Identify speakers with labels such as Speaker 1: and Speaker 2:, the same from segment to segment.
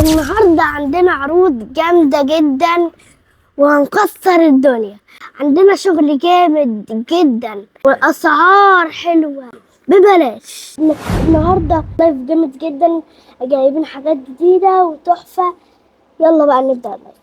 Speaker 1: النهاردة عندنا عروض جامدة جدا وهنكسر الدنيا. عندنا شغل جامد جدا والأسعار حلوة ببلاش. النهاردة لايف جامد جدا، جايبين حاجات جديدة وتحفة. يلا بقى نبدأ اللايف.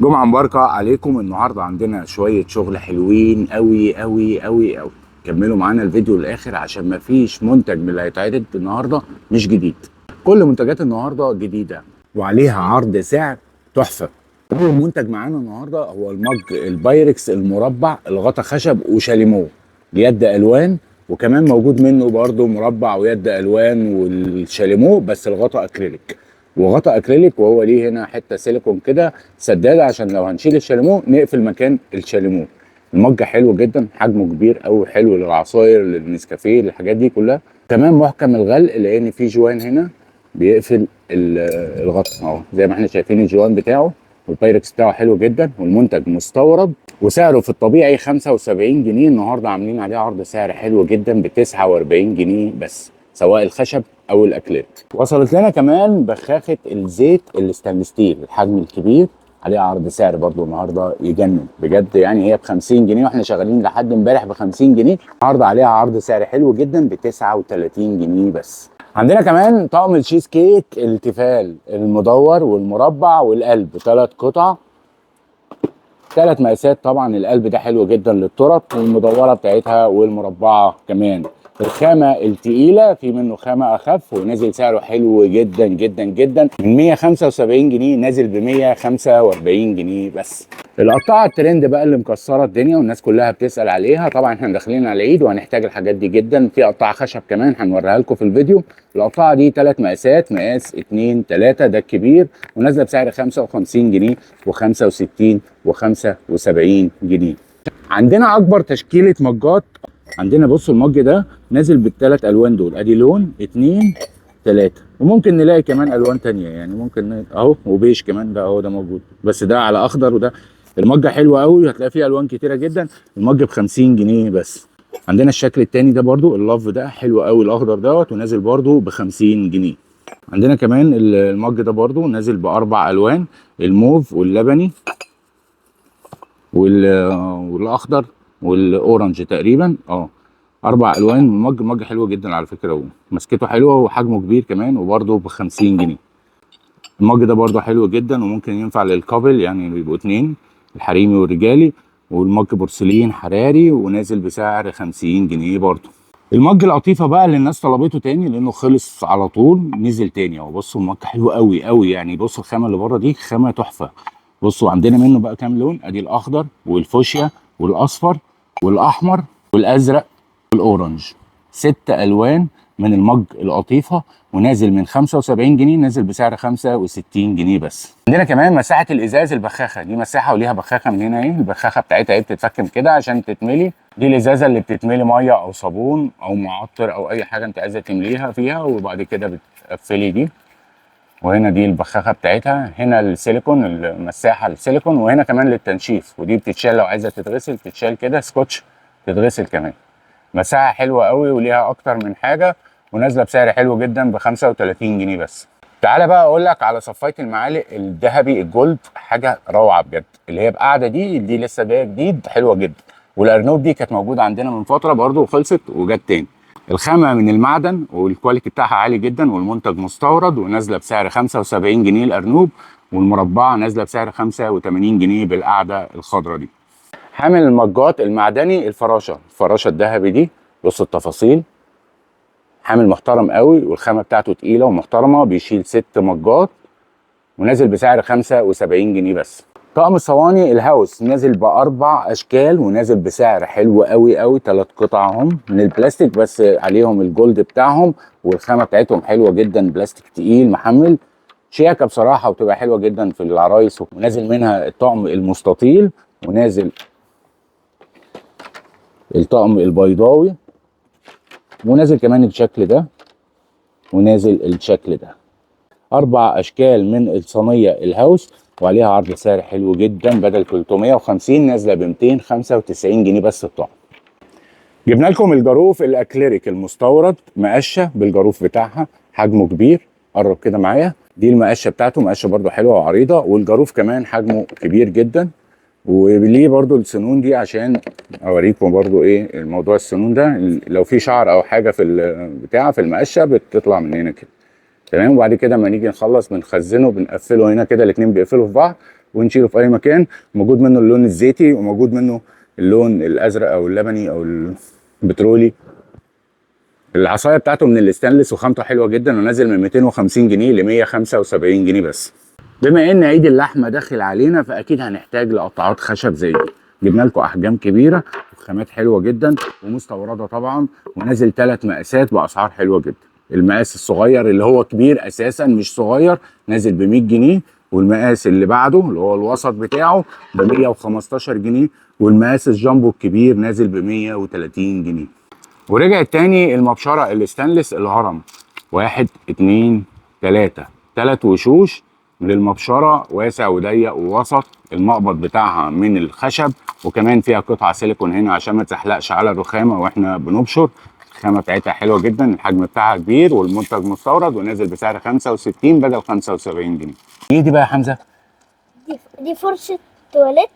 Speaker 2: جمعة مباركة عليكم. النهاردة عندنا شوية شغل حلوين قوي قوي قوي قوي. كملوا معانا الفيديو للآخر عشان مفيش منتج من اللي هيتعرض النهاردة مش جديد. كل منتجات النهاردة جديدة وعليها عرض سعر تحفة. أول منتج معانا النهاردة هو المج البايركس المربع، الغطا خشب وشاليمو يد ألوان، وكمان موجود منه برضو مربع ويد ألوان والشاليمو بس الغطا أكريليك وغطا اكريليك، وهو ليه هنا حته سيليكون كده سداده عشان لو هنشيل الشاليمو نقفل مكان الشاليمو. المج حلو جدا، حجمه كبير قوي، حلو للعصاير للنسكافيه للحاجات دي كلها. كمان محكم الغلق لان في جوان هنا بيقفل الغطا اهو زي ما احنا شايفين الجوان بتاعه، والبايركس بتاعه حلو جدا، والمنتج مستورد وسعره في الطبيعي 75 جنيه. النهارده عاملين عليه عرض سعر حلو جدا ب 49 جنيه بس، سواء الخشب او الاكليريك. وصلت لنا كمان بخاخه الزيت الستانلس ستيل الحجم الكبير، عليها عرض سعر برضو النهارده يجنن بجد. يعني هي ب 50 جنيه واحنا شغالين لحد امبارح ب 50 جنيه، النهارده عليها عرض سعر حلو جدا ب 39 جنيه بس. عندنا كمان طقم التشيز كيك التيفال المدور والمربع والقلب، 3 قطع 3 مقاسات. طبعا القلب ده حلو جدا للترط، والمدوره بتاعتها والمربعه كمان. الخامه التقيله في منه خامه اخف ونازل سعره حلو جدا جدا جدا، من 175 جنيه نازل ب 145 جنيه بس. القطاعه الترند بقى اللي مكسره الدنيا والناس كلها بتسال عليها، طبعا احنا داخلين على العيد وهنحتاج الحاجات دي جدا. في قطاعه خشب كمان هنوريها لكم في الفيديو. القطاعه دي 3 مقاسات، مقاس 2 3 ده الكبير، ونازله بسعر 55 جنيه و65 و75 جنيه. عندنا اكبر تشكيله مجات. عندنا بصوا المج ده نازل بالثلاث الوان دول، ادي لون 2 3، وممكن نلاقي كمان الوان تانية يعني ممكن اهو، وبيش كمان ده اهو، ده موجود بس ده على اخضر. وده المجه حلوه قوي، هتلاقي فيه الوان كتيره جدا. المج ب 50 جنيه بس. عندنا الشكل التاني ده برضو اللاف ده حلو قوي الاخضر دوت، ونازل برضو ب 50 جنيه. عندنا كمان المج ده برضو نازل باربع الوان، الموف واللبني والاخضر والاورنج تقريبا 4 الوان. مج حلو جدا على فكره، ومسكته حلوه وحجمه كبير كمان، وبرده ب 50 جنيه. المج ده برده حلو جدا وممكن ينفع للكابل، يعني بيبقوا 2، الحريمي والرجالي. والمج بورسلين حراري ونازل بسعر 50 جنيه برده. المج القطيفه بقى اللي الناس طلبته تاني لانه خلص على طول، نزل تاني اهو. بصوا المج حلو قوي قوي، يعني بصوا الخامه اللي بره دي خامه تحفه. بصوا عندنا منه بقى كام لون، ادي الاخضر والفوشيا والاصفر والاحمر والازرق والاورنج، 6 الوان من المج القطيفه، ونازل من 75 جنيه نازل بسعر 65 جنيه بس. عندنا كمان مساحه الازاز البخاخه، دي مساحه وليها بخاخه من هنا اهي، البخاخه بتاعتها اهي بتتفكم كده عشان تتملي. دي الازازه اللي بتتملي ميه او صابون او معطر او اي حاجه انت عايزه تمليها فيها، وبعد كده بتقفلي دي. وهنا دي البخاخه بتاعتها، هنا السيليكون المساحه السيليكون، وهنا كمان للتنشيف، ودي بتتشال لو عايزه تتغسل تتشال كده سكوتش تتغسل كمان. مساحه حلوه قوي وليها اكتر من حاجه، ونازله بسعر حلو جدا ب 35 جنيه بس. تعالى بقى اقول لك على صفايه المعالق الذهبي الجولد، حاجه روعه بجد. اللي هي بقاعده دي لسه جايه جديد حلوه جدا، والارنوب دي كانت موجوده عندنا من فتره برده وخلصت وجت تاني. الخامه من المعدن والكواليتي بتاعها عالي جدا، والمنتج مستورد، ونازله بسعر 75 جنيه الارنوب، والمربعه نازله بسعر 85 جنيه بالقعده الخضراء دي. حامل المجات المعدني الفراشه الذهبي دي، بص التفاصيل، حامل محترم قوي، والخامه بتاعته تقيله ومحترمه، بيشيل 6 مجات، ونازل بسعر 75 جنيه بس. طقم الصواني الهاوس نازل باربع اشكال، ونازل بسعر حلو قوي قوي، 3 قطع هم من البلاستيك بس عليهم الجولد بتاعهم، والخامه بتاعتهم حلوه جدا، بلاستيك تقيل محمل، شياكه بصراحه، وتبقى حلوه جدا في العرايس. ونازل منها الطقم المستطيل، ونازل الطقم البيضاوي، ونازل كمان الشكل ده، ونازل الشكل ده. 4 اشكال من الصينيه الهاوس، وعليها عرض سعر حلو جدا، بدل 350 نازله ب 295 جنيه بس الطقم. جبنا لكم الجاروف الاكليريك المستورد، مقشه بالجاروف بتاعها، حجمه كبير، قرب كده معايا، دي المقشه بتاعته، مقشه برده حلوه وعريضه، والجاروف كمان حجمه كبير جدا. وليه برده السنون دي عشان اوريكم برده ايه الموضوع السنون ده، لو في شعر او حاجه في البتاع في المقشه بتطلع من هنا كده. تمام. وبعد كده اما نيجي نخلص بنخزنه، بنقفله هنا كده، الاثنين بيقفلوا في بعض ونشيله في اي مكان. موجود منه اللون الزيتي وموجود منه اللون الازرق او اللبني او البترولي. العصايه بتاعته من الاستانلس وخامته حلوه جدا، ونازل من 250 جنيه ل 175 جنيه بس. بما ان عيد اللحمه داخل علينا فاكيد هنحتاج لقطعات خشب زي دي. جبنا لكم احجام كبيره وخامات حلوه جدا ومستورده طبعا، ونازل 3 مقاسات باسعار حلوه جدا. المقاس الصغير اللي هو كبير اساسا مش صغير نازل ب 100 جنيه، والمقاس اللي بعده اللي هو الوسط بتاعه ب 115 جنيه، والمقاس الجامبو الكبير نازل ب 130 جنيه. ورجعت تاني المبشره الاستانلس الهرم، 1 2 3 وشوش للمبشره، واسع وضيق ووسط. المقبض بتاعها من الخشب، وكمان فيها قطعه سيليكون هنا عشان ما تزحلقش على الرخامه واحنا بنبشر. الخامه بتاعتها حلوه جدا، الحجم بتاعها كبير، والمنتج مستورد ونازل بسعر 65 بدل 75 جنيه. ايه دي بقى يا حمزه؟
Speaker 1: دي فرشة تواليت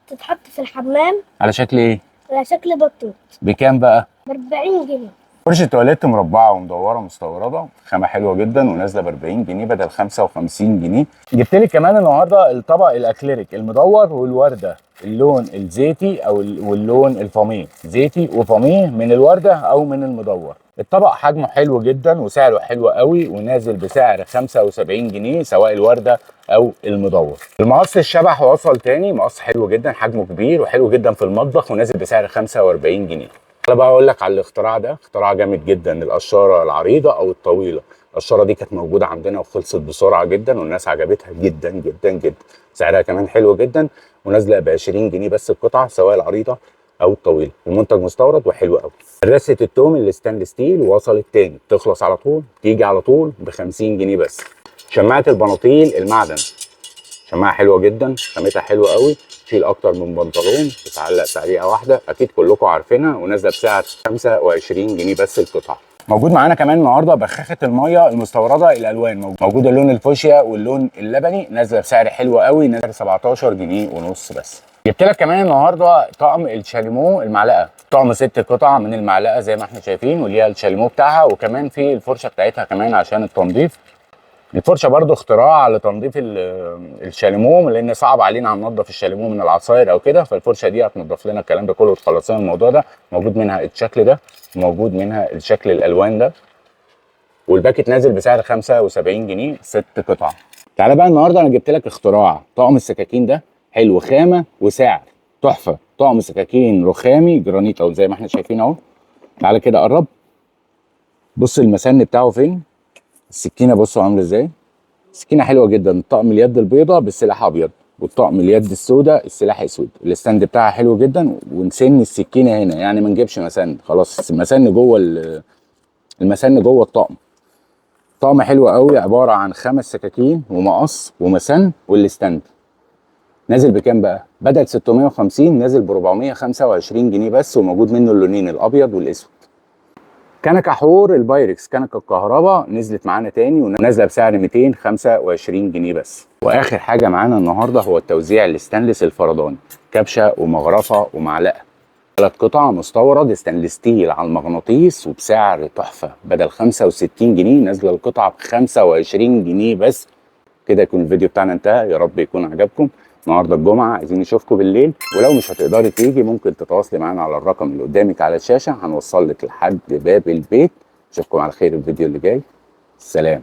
Speaker 1: تتحط في الحمام
Speaker 2: على شكل ايه؟
Speaker 1: على شكل بطوط.
Speaker 2: بكام بقى؟
Speaker 1: ب 40 جنيه.
Speaker 2: فرشة تواليت مربعة ومدورة مستوردة، خامة حلوة جدا ونازلة ب 40 جنيه بدل 55 جنيه. جبت لك كمان النهارده الطبق الاكليريك المدور والوردة، اللون الزيتي واللون الفاميه، زيتي وفاميه من الوردة او من المدور. الطبق حجمه حلو جدا وسعره حلو قوي، ونازل بسعر 75 جنيه سواء الوردة او المدور. المقص الشبح وصل تاني، مقص حلو جدا حجمه كبير وحلو جدا في المطبخ، ونازل بسعر 45 جنيه. انا بقى اقول لك على الاختراع ده، اختراع جامد جدا، القشاره العريضه او الطويله. القشاره دي كانت موجوده عندنا وخلصت بسرعه جدا، والناس عجبتها جدا جدا جدا. سعرها كمان حلو جدا، ونازله ب 20 جنيه بس القطعه سواء العريضه او الطويله، والمنتج مستورد وحلو قوي. رسه التوم الستانلس ستيل وصلت تاني، تخلص على طول، تيجي على طول ب 50 جنيه بس. شماعه البناطيل المعدن، شماعه حلوه جدا، خامتها حلوه قوي، تشيل اكتر من بنطلون، تتعلق تعليقه واحده، اكيد كلكم عارفينها، ونازله بسعر 25 جنيه بس القطعه. موجود معانا كمان النهارده بخاخه الميه المستورده الالوان، موجود اللون الفوشيا واللون اللبني، نازله بسعر حلو قوي، نازله 17 جنيه ونص بس. جبت لك كمان النهارده طقم الشاليمو المعلقه، طقم 6 قطع من المعلقه زي ما احنا شايفين، وليها الشاليمو بتاعها، وكمان في الفرشه بتاعتها كمان عشان التنظيف. الفرشه برضو اختراع لتنظيف الشاليمو، لان صعب علينا هننضف الشاليمو من العصاير او كده، فالفرشه دي هتنضف لنا الكلام ده كله وتخلص لنا الموضوع ده. موجود منها الشكل ده، وموجود منها الشكل الالوان ده، والباكت نازل بسعر 75 جنيه 6 قطع. تعالى بقى النهارده انا جبت لك اختراع طقم السكاكين ده، حلو خامه وسعر تحفه. طقم سكاكين رخامي جرانيت اهو زي ما احنا شايفين اهو. تعالى كده قرب، بص المسن بتاعه فين، السكينه بصوا عامله ازاي. سكينه حلوه جدا، طقم اليد البيضاء بالسلاح ابيض، والطقم اليد السوداء السلاح اسود. الستاند بتاعها حلو جدا، ونسن السكينه هنا يعني ما نجيبش مسن، خلاص المسن جوه المسن جوه الطقم. طقم حلو قوي، عباره عن 5 سكاكين ومقص ومسن والستاند. نازل بكام بقى؟ بدل 650 نازل ب 425 جنيه بس، وموجود منه اللونين الابيض والاسود. كنكه حور البايركس، كنكه الكهرباء، نزلت معانا تاني ونازله بسعر 225 جنيه بس. واخر حاجه معانا النهارده هو التوزيع الستانلس الفرداني، كبشه ومغرفه ومعلقه، 3 قطع مستورد ستانلس ستيل على المغناطيس، وبسعر تحفه، بدل 65 جنيه نازله القطعه ب 25 جنيه بس. كده يكون الفيديو بتاعنا انتهى، يا رب يكون عجبكم. النهارده الجمعه، عايزين نشوفكم بالليل، ولو مش هتقدري تيجي ممكن تتواصلي معانا على الرقم اللي قدامك على الشاشه، هنوصل لك لحد باب البيت. اشوفكم على خير الفيديو اللي جاي. سلام.